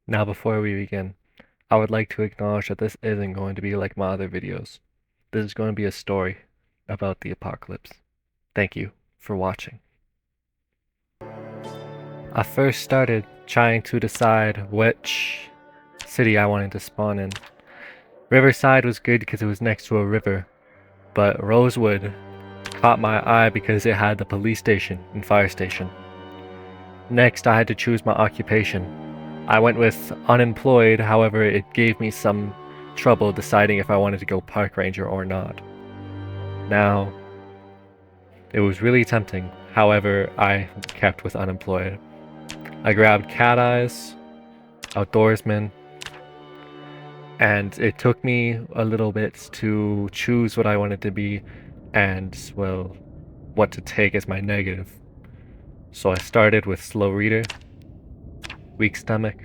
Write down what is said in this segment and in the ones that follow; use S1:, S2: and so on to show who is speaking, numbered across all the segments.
S1: Now before we begin, I would like to acknowledge that this isn't going to be like my other videos. This is going to be a story about the apocalypse. Thank you for watching. I first started trying to decide which city I wanted to spawn in. Riverside was good because it was next to a river, but Rosewood caught my eye because it had the police station and fire station. Next, I had to choose my occupation. I went with unemployed, however, it gave me some trouble deciding if I wanted to go park ranger or not. Now, it was really tempting, however, I kept with unemployed. I grabbed cat eyes, outdoorsman, and it took me a little bit to choose what I wanted to be and, well, what to take as my negative. So I started with slow reader, weak stomach,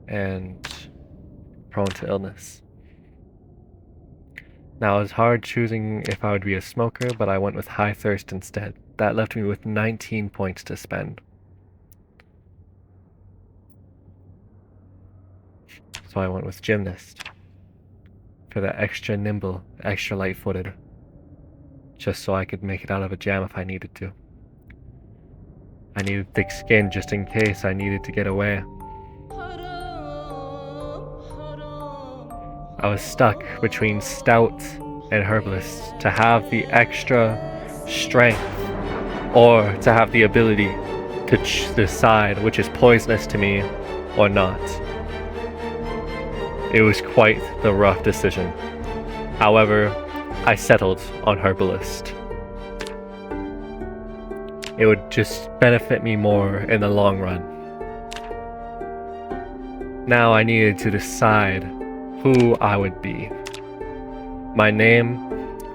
S1: and prone to illness. Now it was hard choosing if I would be a smoker, but I went with high thirst instead. That left me with 19 points to spend. So I went with gymnast for the extra nimble, extra light-footed, just so I could make it out of a jam if I needed to. I needed thick skin just in case I needed to get away. I was stuck between stout and herbalist to have the extra strength or to have the ability to decide which is poisonous to me or not. It was quite the rough decision. However, I settled on herbalist. It would just benefit me more in the long run. Now I needed to decide who I would be. My name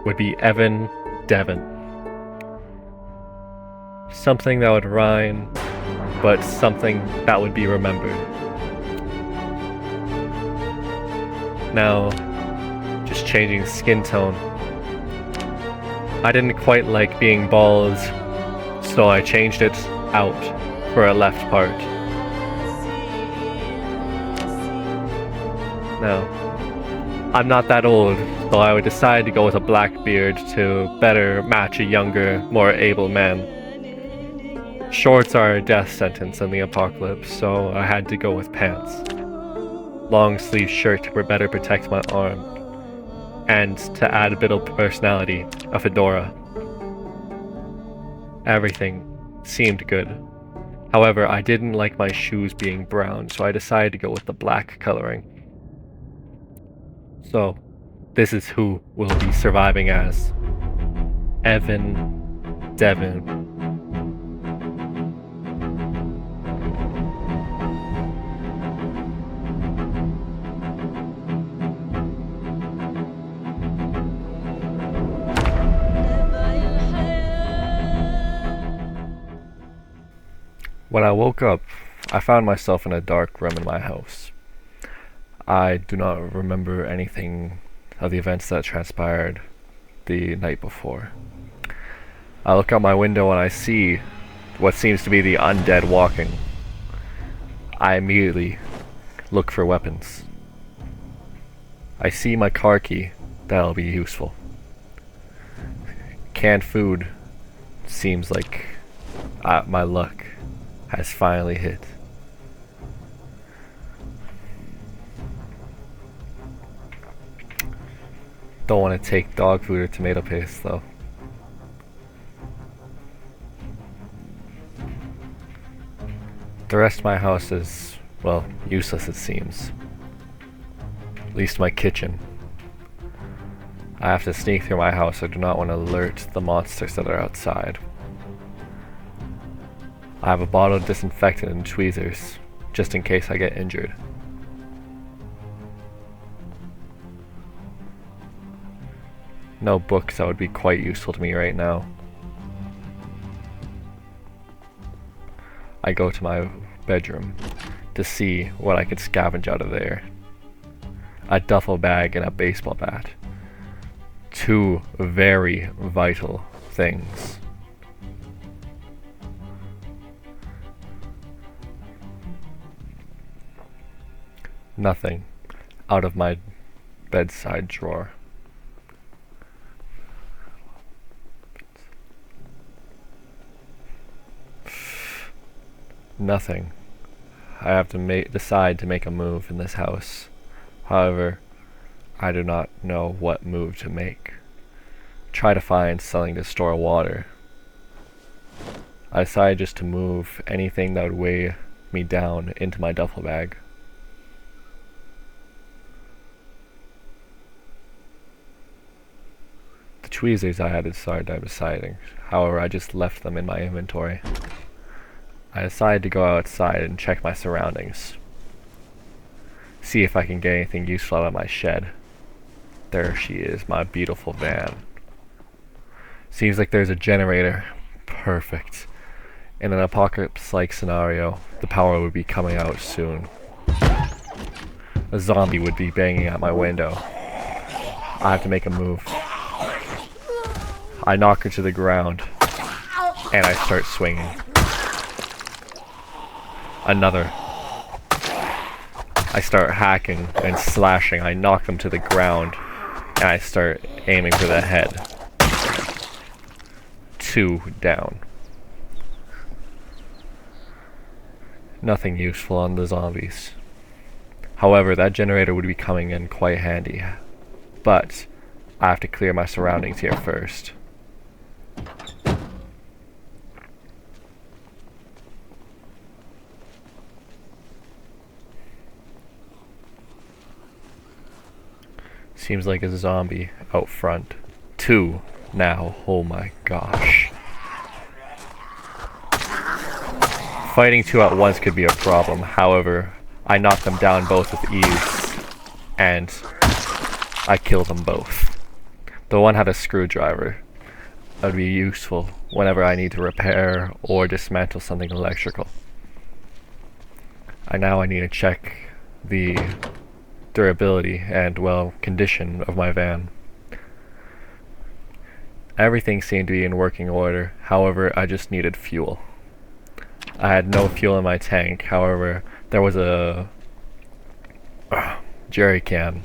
S1: would be Evan Devon. Something that would rhyme, but something that would be remembered. Now, just changing skin tone. I didn't quite like being bald, so I changed it out for a left part. Now, I'm not that old, so I would decide to go with a black beard to better match a younger, more able man. Shorts are a death sentence in the apocalypse, so I had to go with pants. Long sleeve shirt to better protect my arm, and to add a bit of personality, a fedora. Everything seemed good. However, I didn't like my shoes being brown, so I decided to go with the black coloring. So, this is who will be surviving as Evan Devon. When I woke up, I found myself in a dark room in my house. I do not remember anything of the events that transpired the night before. I look out my window and I see what seems to be the undead walking. I immediately look for weapons. I see my car key. That'll be useful. Canned food seems like my luck has finally hit. Don't want to take dog food or tomato paste though. The rest of my house is, well, useless it seems. At least my kitchen. I have to sneak through my house. I do not want to alert the monsters that are outside. I have a bottle of disinfectant and tweezers, just in case I get injured. No books that would be quite useful to me right now. I go to my bedroom to see what I could scavenge out of there. A duffel bag and a baseball bat. Two very vital things. Nothing out of my bedside drawer. Nothing. I have to decide to make a move in this house. However, I do not know what move to make. Try to find something to store water. I decided just to move anything that would weigh me down into my duffel bag. The tweezers I had deciding. However, I just left them in my inventory. I decided to go outside and check my surroundings. See if I can get anything useful out of my shed. There she is, my beautiful van. Seems like there's a generator. Perfect. In an apocalypse-like scenario, the power would be coming out soon. A zombie would be banging at my window. I have to make a move. I knock her to the ground, and I start swinging. Another. I start hacking and slashing. I knock them to the ground, and I start aiming for the head. 2 down. Nothing useful on the zombies. However, that generator would be coming in quite handy. But I have to clear my surroundings here first. Seems like a zombie out front. 2 now. Oh my gosh. Fighting 2 at once could be a problem. However, I knocked them down both with ease, and I killed them both. The one had a screwdriver. That would be useful whenever I need to repair or dismantle something electrical. Now I need to check the durability and, well, condition of my van. Everything seemed to be in working order. However, I just needed fuel. I had no fuel in my tank. However, there was a jerry can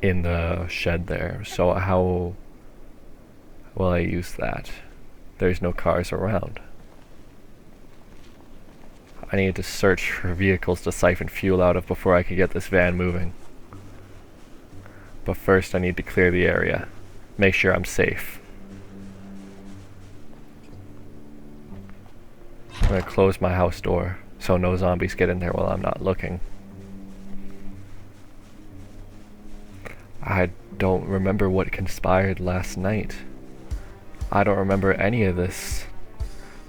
S1: in the shed there. So how will I use that? There's no cars around. I needed to search for vehicles to siphon fuel out of before I could get this van moving. But first I need to clear the area. Make sure I'm safe. I'm gonna close my house door so no zombies get in there while I'm not looking. I don't remember what conspired last night. I don't remember any of this.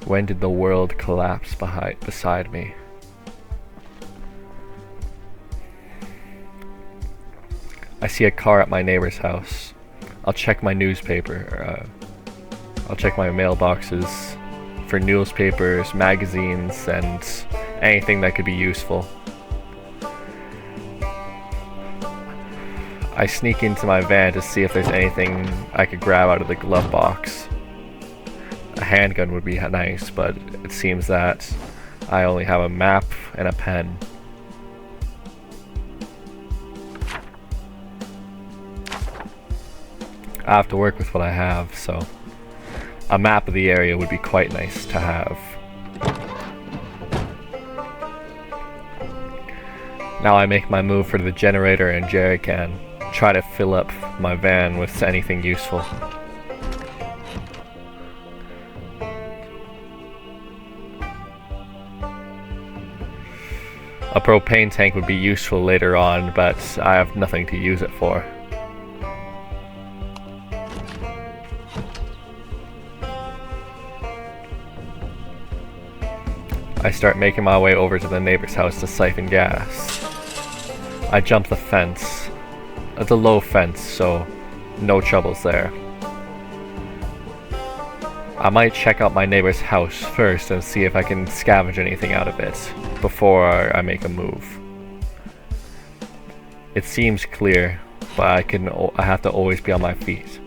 S1: When did the world collapse beside me? I see a car at my neighbor's house. I'll check my newspaper. I'll check my mailboxes for newspapers, magazines, and anything that could be useful. I sneak into my van to see if there's anything I could grab out of the glove box. A handgun would be nice, but it seems that I only have a map and a pen. I have to work with what I have, so a map of the area would be quite nice to have. Now I make my move for the generator and jerry can. Try to fill up my van with anything useful. A propane tank would be useful later on, but I have nothing to use it for. I start making my way over to the neighbor's house to siphon gas. I jump the fence. It's a low fence, so no troubles there. I might check out my neighbor's house first and see if I can scavenge anything out of it before I make a move. It seems clear, but I have to always be on my feet.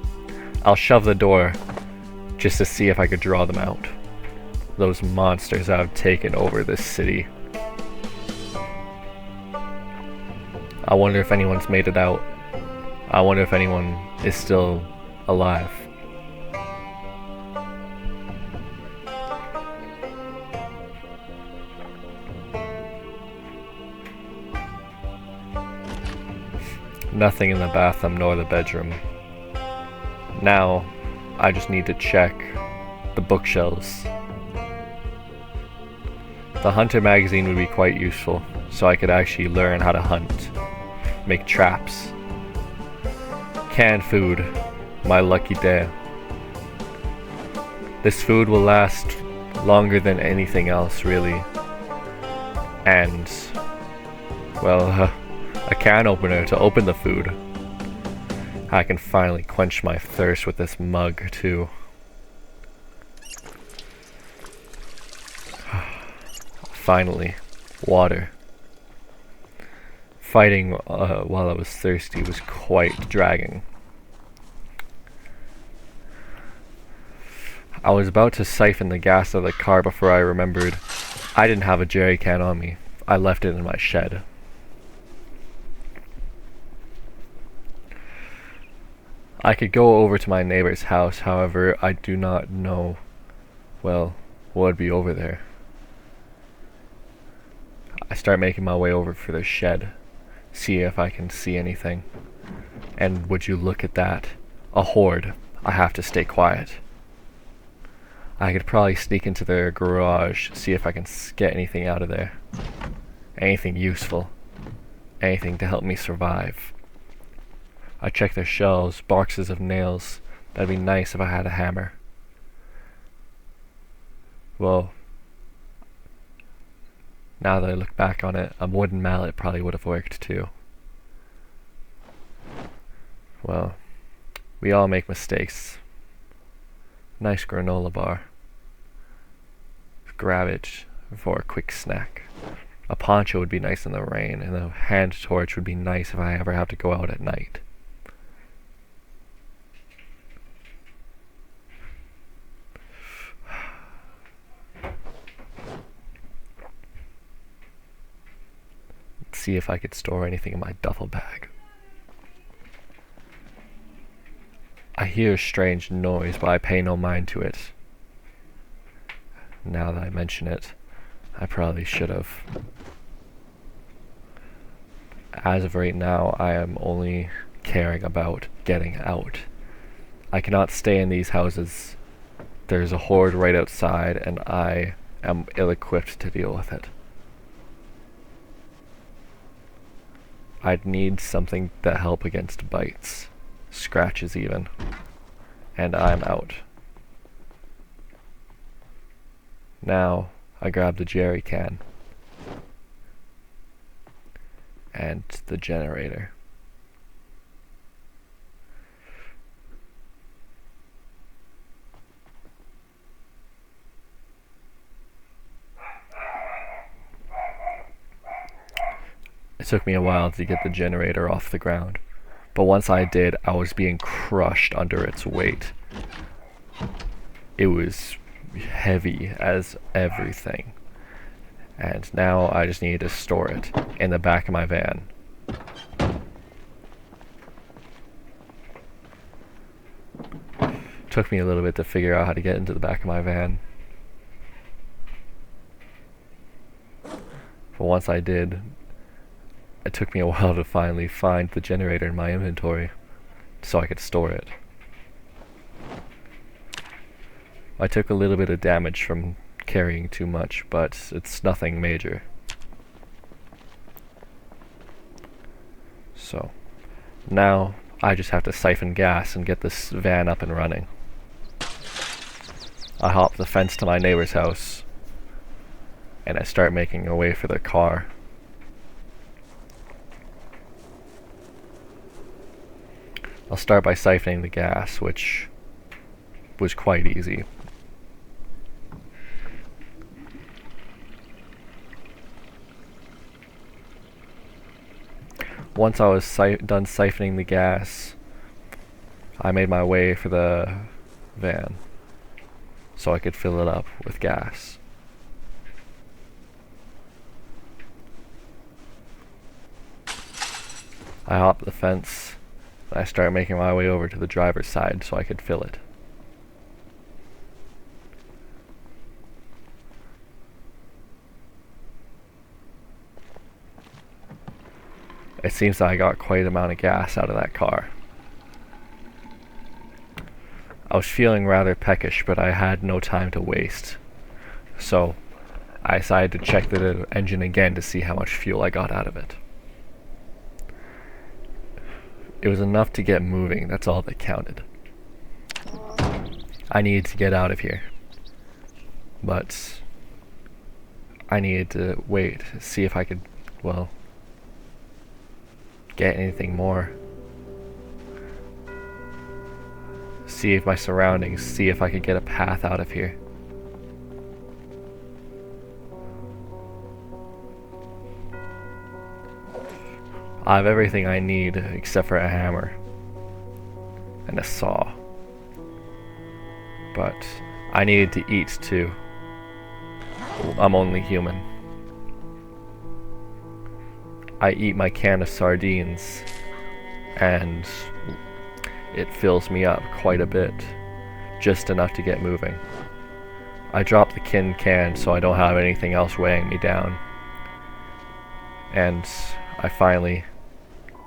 S1: I'll shove the door just to see if I could draw them out. Those monsters that have taken over this city. I wonder if anyone's made it out. I wonder if anyone is still alive. Nothing in the bathroom nor the bedroom. Now, I just need to check the bookshelves. The Hunter magazine would be quite useful, so I could actually learn how to hunt, make traps. Canned food, my lucky day. This food will last longer than anything else, really. And, well, a can opener to open the food. I can finally quench my thirst with this mug, too. Finally, water. Fighting while I was thirsty was quite dragging. I was about to siphon the gas out of the car before I remembered I didn't have a jerry can on me. I left it in my shed. I could go over to my neighbor's house, however, I do not know, well, what would be over there. I start making my way over for the shed, see if I can see anything. And would you look at that? A horde. I have to stay quiet. I could probably sneak into their garage, see if I can get anything out of there. Anything useful. Anything to help me survive. I check their shelves, boxes of nails. That'd be nice if I had a hammer. Well, now that I look back on it, a wooden mallet probably would have worked too. Well, we all make mistakes. Nice granola bar. Grab it for a quick snack. A poncho would be nice in the rain, and a hand torch would be nice if I ever have to go out at night. See if I could store anything in my duffel bag. I hear a strange noise, but I pay no mind to it. Now that I mention it, I probably should have. As of right now, I am only caring about getting out. I cannot stay in these houses. There's a horde right outside, and I am ill-equipped to deal with it. I'd need something to help against bites, scratches even, and I'm out. Now, I grab the jerry can and the generator. It took me a while to get the generator off the ground, but once I did, I was being crushed under its weight. It was heavy as everything, and now I just needed to store it in the back of my van. Took me a little bit to figure out how to get into the back of my van, but once I did, it took me a while to finally find the generator in my inventory so I could store it. I took a little bit of damage from carrying too much, but it's nothing major. So, now I just have to siphon gas and get this van up and running. I hop the fence to my neighbor's house, and I start making a way for the car. I'll start by siphoning the gas, which was quite easy. Once I was done siphoning the gas, I made my way for the van so I could fill it up with gas. I hop the fence. I start making my way over to the driver's side so I could fill it. It seems that I got quite an amount of gas out of that car. I was feeling rather peckish, but I had no time to waste. So I decided to check the engine again to see how much fuel I got out of it. It was enough to get moving, that's all that counted. I needed to get out of here. But I needed to wait, see if I could, well, get anything more. See if my surroundings, see if I could get a path out of here. I have everything I need except for a hammer and a saw. But I needed to eat too. I'm only human. I eat my can of sardines and it fills me up quite a bit, just enough to get moving. I drop the tin can so I don't have anything else weighing me down. And I finally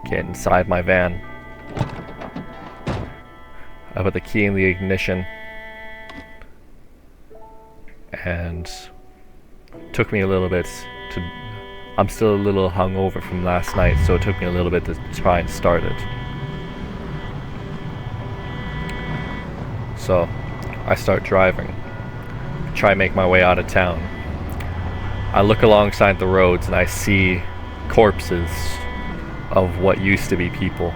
S1: get inside my van. I put the key in the ignition, and it took me a little bit to... I'm still a little hungover from last night, so it took me a little bit to try and start it. So I start driving, try and make my way out of town. I look alongside the roads and I see corpses of what used to be people.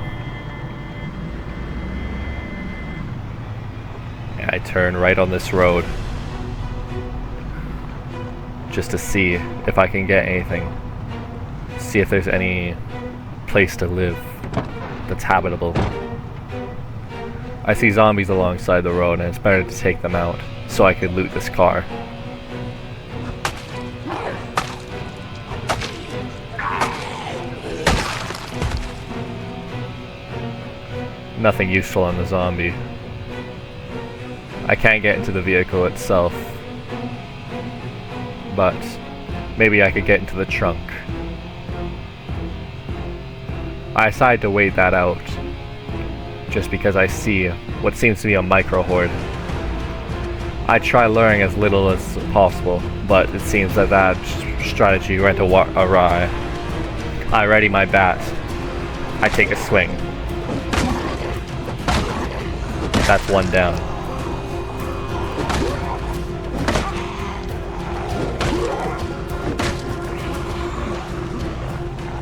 S1: And I turn right on this road just to see if I can get anything. See if there's any place to live that's habitable. I see zombies alongside the road and it's better to take them out so I could loot this car. Nothing useful on the zombie. I can't get into the vehicle itself, but maybe I could get into the trunk. I decide to wait that out, just because I see what seems to be a micro horde. I try luring as little as possible, but it seems that that strategy went awry. I ready my bat. I take a swing. That's one down.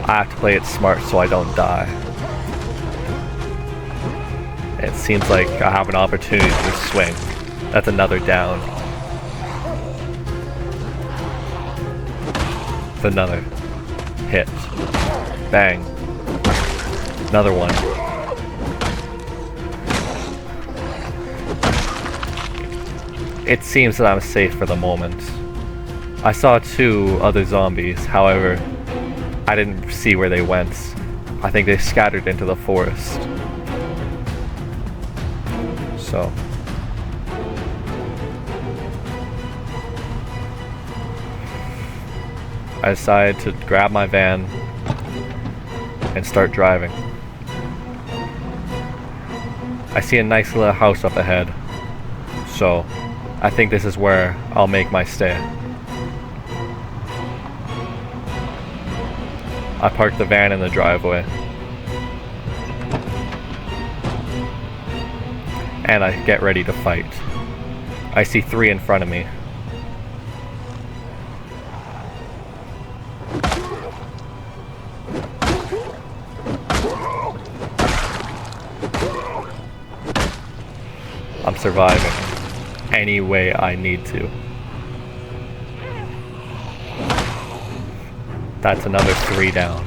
S1: I have to play it smart so I don't die. It seems like I have an opportunity to swing. That's another down. It's another hit. Bang. Another one. It seems that I'm safe for the moment. I saw 2 other zombies, however, I didn't see where they went. I think they scattered into the forest. So I decided to grab my van and start driving. I see a nice little house up ahead, so I think this is where I'll make my stay. I park the van in the driveway. And I get ready to fight. I see 3 in front of me. I'm surviving any way I need to. That's another 3 down.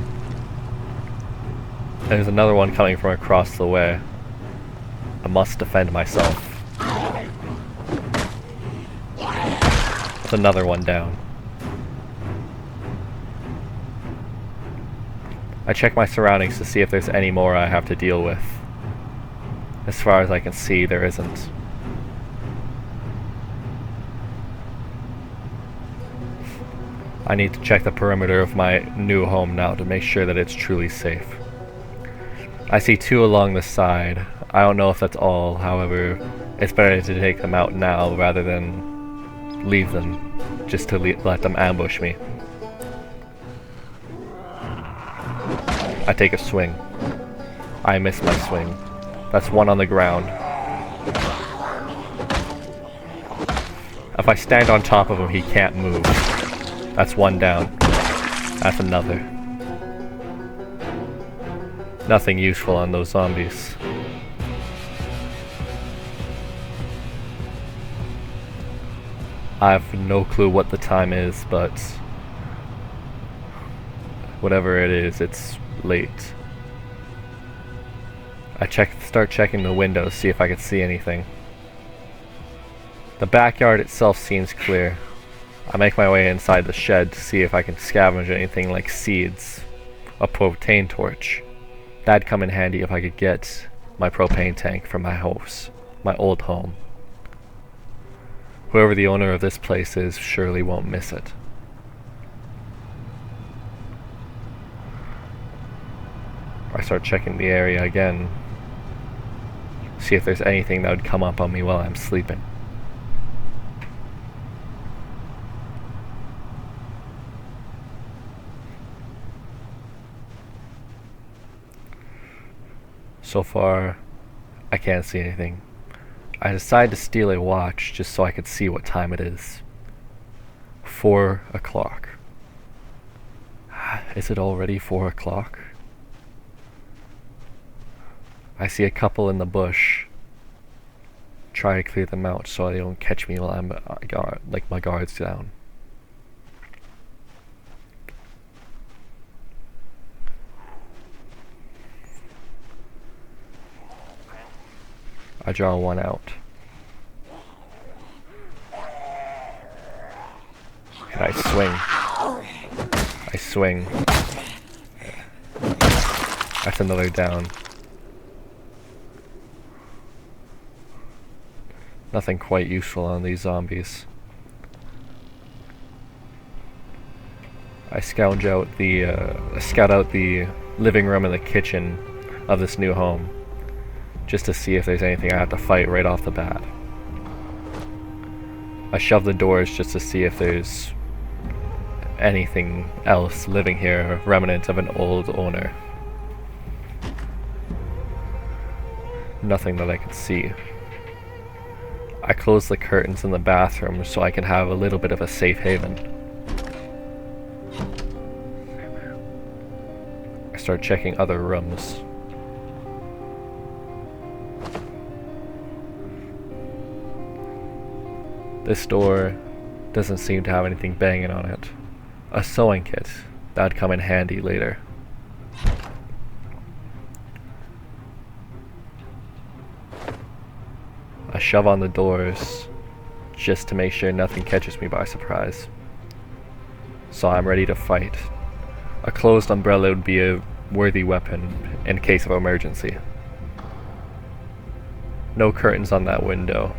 S1: There's another one coming from across the way. I must defend myself. That's another one down. I check my surroundings to see if there's any more I have to deal with. As far as I can see, there isn't. I need to check the perimeter of my new home now to make sure that it's truly safe. I see 2 along the side. I don't know if that's all, however, it's better to take them out now rather than leave them, just to let them ambush me. I take a swing. I miss my swing. That's 1 on the ground. If I stand on top of him, he can't move. That's 1 down. That's another. Nothing useful on those zombies. I have no clue what the time is, but whatever it is, it's late. I start checking the windows, see if I can see anything. The backyard itself seems clear. I make my way inside the shed to see if I can scavenge anything like seeds, a propane torch. That'd come in handy if I could get my propane tank from my house, my old home. Whoever the owner of this place is surely won't miss it. I start checking the area again, see if there's anything that would come up on me while I'm sleeping. So far, I can't see anything. I decide to steal a watch just so I could see what time it is. 4 o'clock. Is it already 4 o'clock? I see a couple in the bush. Try to clear them out so they don't catch me while I'm my guard's down. I draw 1 out. And I swing. I swing. That's another down. Nothing quite useful on these zombies. I scout out the living room and the kitchen of this new home, just to see if there's anything I have to fight right off the bat. I shove the doors just to see if there's anything else living here, remnant of an old owner. Nothing that I can see. I close the curtains in the bathroom so I can have a little bit of a safe haven. I start checking other rooms. This door doesn't seem to have anything banging on it. A sewing kit. That'd come in handy later. I shove on the doors just to make sure nothing catches me by surprise. So I'm ready to fight. A closed umbrella would be a worthy weapon in case of emergency. No curtains on that window.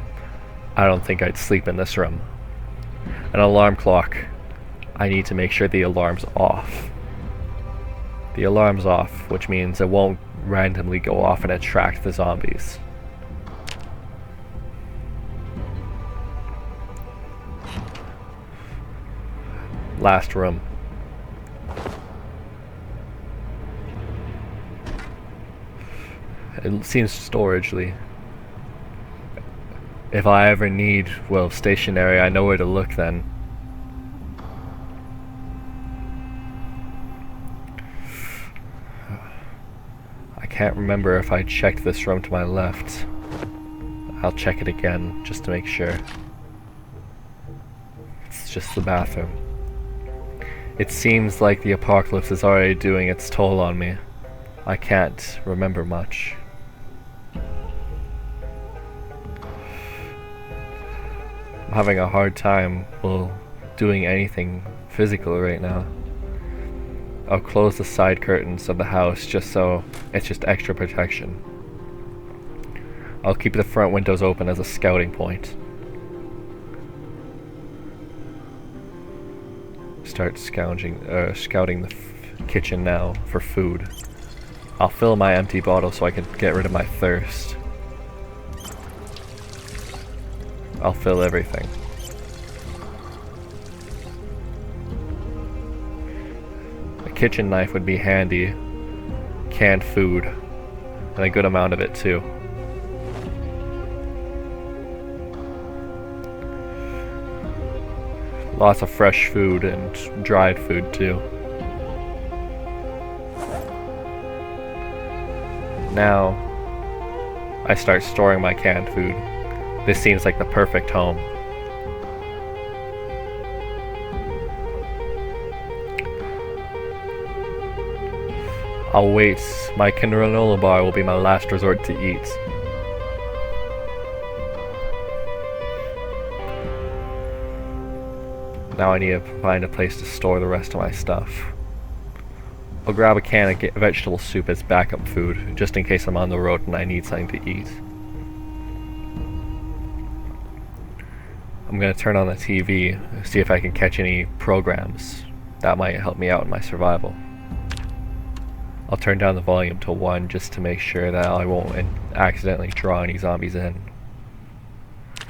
S1: I don't think I'd sleep in this room. An alarm clock. I need to make sure the alarm's off. The alarm's off, which means it won't randomly go off and attract the zombies. Last room. It seems storagely. If I ever need, well, stationery, I know where to look then. I can't remember if I checked this room to my left. I'll check it again, just to make sure. It's just the bathroom. It seems like the apocalypse is already doing its toll on me. I can't remember much. I'm having a hard time, well, doing anything physical right now. I'll close the side curtains of the house just so it's just extra protection. I'll keep the front windows open as a scouting point. Start scouting the kitchen now for food. I'll fill my empty bottle so I can get rid of my thirst. I'll fill everything. A kitchen knife would be handy. Canned food. And a good amount of it too. Lots of fresh food and dried food too. Now, I start storing my canned food. This seems like the perfect home. I'll wait. My granola bar will be my last resort to eat. Now I need to find a place to store the rest of my stuff. I'll grab a can of vegetable soup as backup food, just in case I'm on the road and I need something to eat. I'm gonna turn on the TV, see if I can catch any programs that might help me out in my survival. I'll turn down the volume to 1 just to make sure that I won't accidentally draw any zombies in.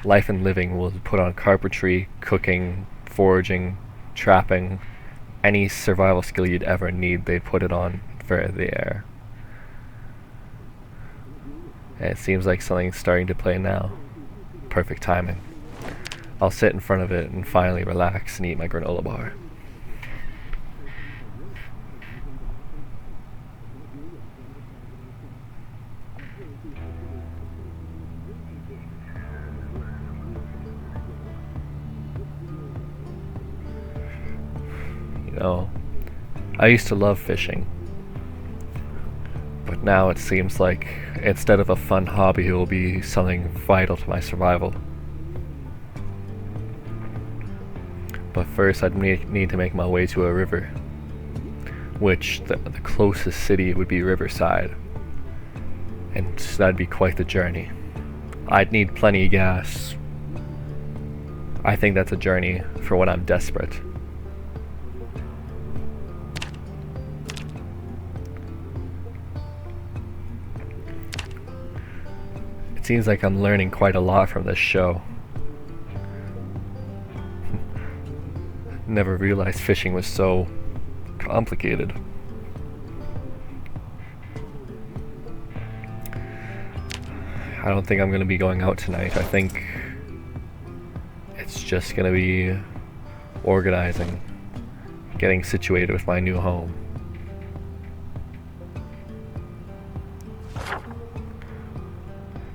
S1: Life and Living will put on carpentry, cooking, foraging, trapping, any survival skill you'd ever need, they put it on for the air. And it seems like something's starting to play now. Perfect timing. I'll sit in front of it and finally relax and eat my granola bar. You know, I used to love fishing, but now it seems like instead of a fun hobby, it will be something vital to my survival. But first I'd need to make my way to a river, which the closest city would be Riverside, and that'd be quite the journey. I'd need plenty of gas. I think that's a journey for when I'm desperate. It seems like I'm learning quite a lot from this show. Never realized fishing was so complicated. I don't think I'm going to be going out tonight. I think it's just going to be organizing, getting situated with my new home.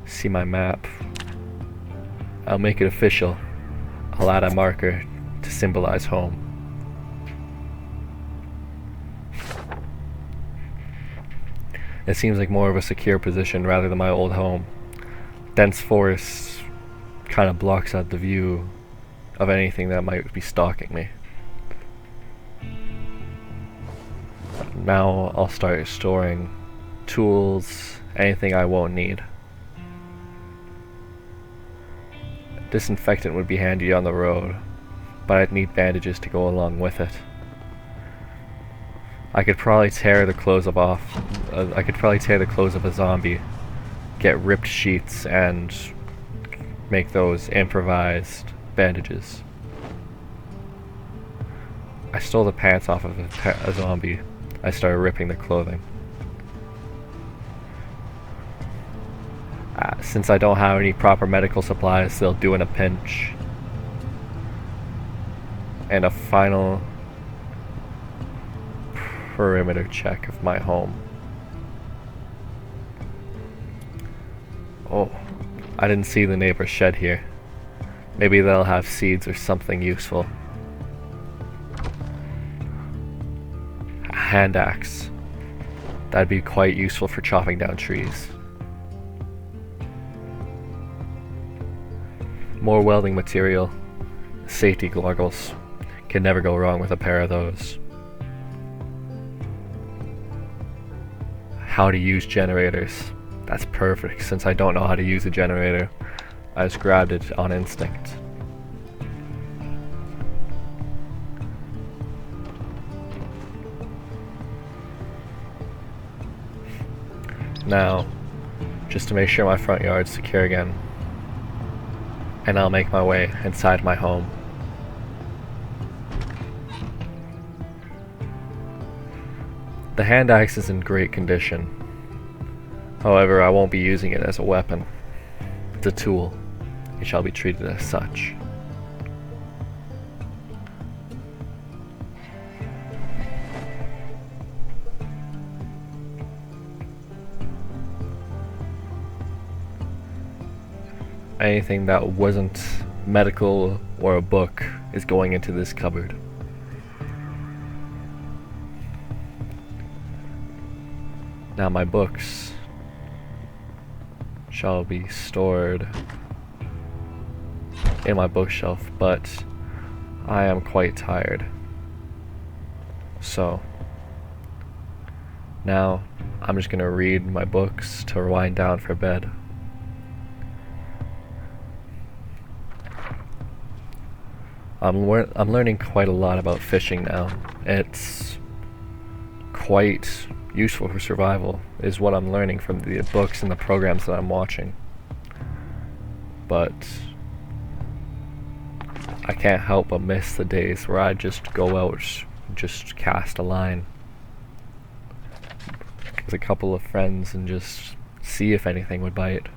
S1: See my map. I'll make it official. I'll add a marker to symbolize home. It seems like more of a secure position rather than my old home. Dense forest kind of blocks out the view of anything that might be stalking me. Now I'll start storing tools, anything I won't need. Disinfectant would be handy on the road, but I'd need bandages to go along with it. I could probably tear the clothes of a zombie, get ripped sheets, and make those improvised bandages. I stole the pants off of a zombie. I started ripping the clothing. Since I don't have any proper medical supplies, they'll do in a pinch. And a final perimeter check of my home. Oh, I didn't see the neighbor's shed here. Maybe they'll have seeds or something useful. A hand axe. That'd be quite useful for chopping down trees. More welding material. Safety goggles. Can never go wrong with a pair of those. how to use generators. That's perfect, since I don't know how to use a generator. I just grabbed it on instinct. Now, just to make sure my front yard's secure again, and I'll make my way inside my home. The hand axe is in great condition. However, I won't be using it as a weapon. It's a tool. It shall be treated as such. Anything that wasn't medical or a book is going into this cupboard. Now my books shall be stored in my bookshelf, but I am quite tired. So now I'm just gonna read my books to wind down for bed. I'm learning quite a lot about fishing now. It's quite useful for survival, is what I'm learning from the books and the programs that I'm watching. But I can't help but miss the days where I just go out and just cast a line with a couple of friends and just see if anything would bite.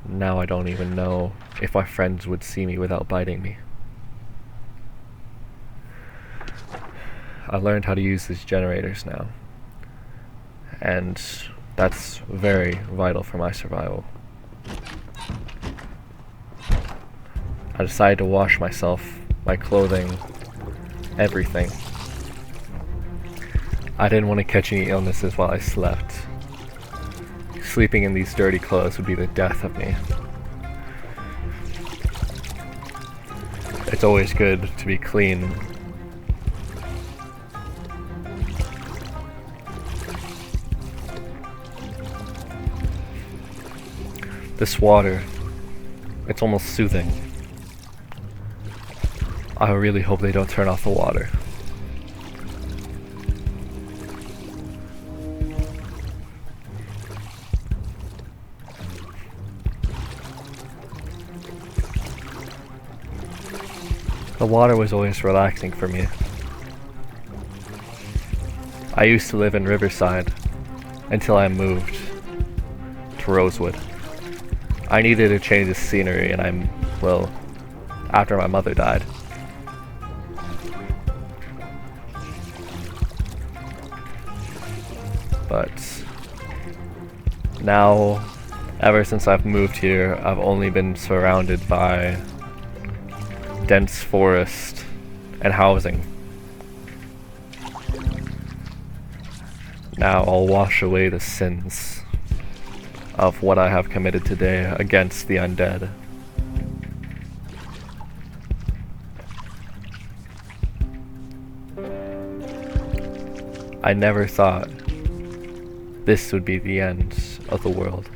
S1: Now I don't even know if my friends would see me without biting me. I learned how to use these generators now, and that's very vital for my survival. I decided to wash myself, my clothing, everything. I didn't want to catch any illnesses while I slept. Sleeping in these dirty clothes would be the death of me. It's always good to be clean. This water, it's almost soothing. I really hope they don't turn off the water. The water was always relaxing for me. I used to live in Riverside until I moved to Rosewood. I needed a change of scenery, and well, after my mother died. But now, ever since I've moved here, I've only been surrounded by dense forest and housing. Now I'll wash away the sins of what I have committed today against the undead. I never thought this would be the end of the world.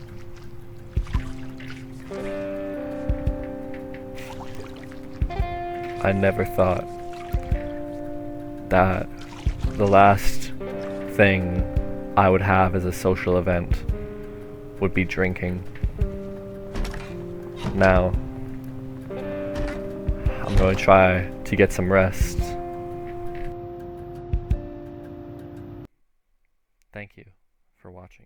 S1: I never thought that the last thing I would have as a social event would be drinking. Now, I'm going to try to get some rest. Thank you for watching.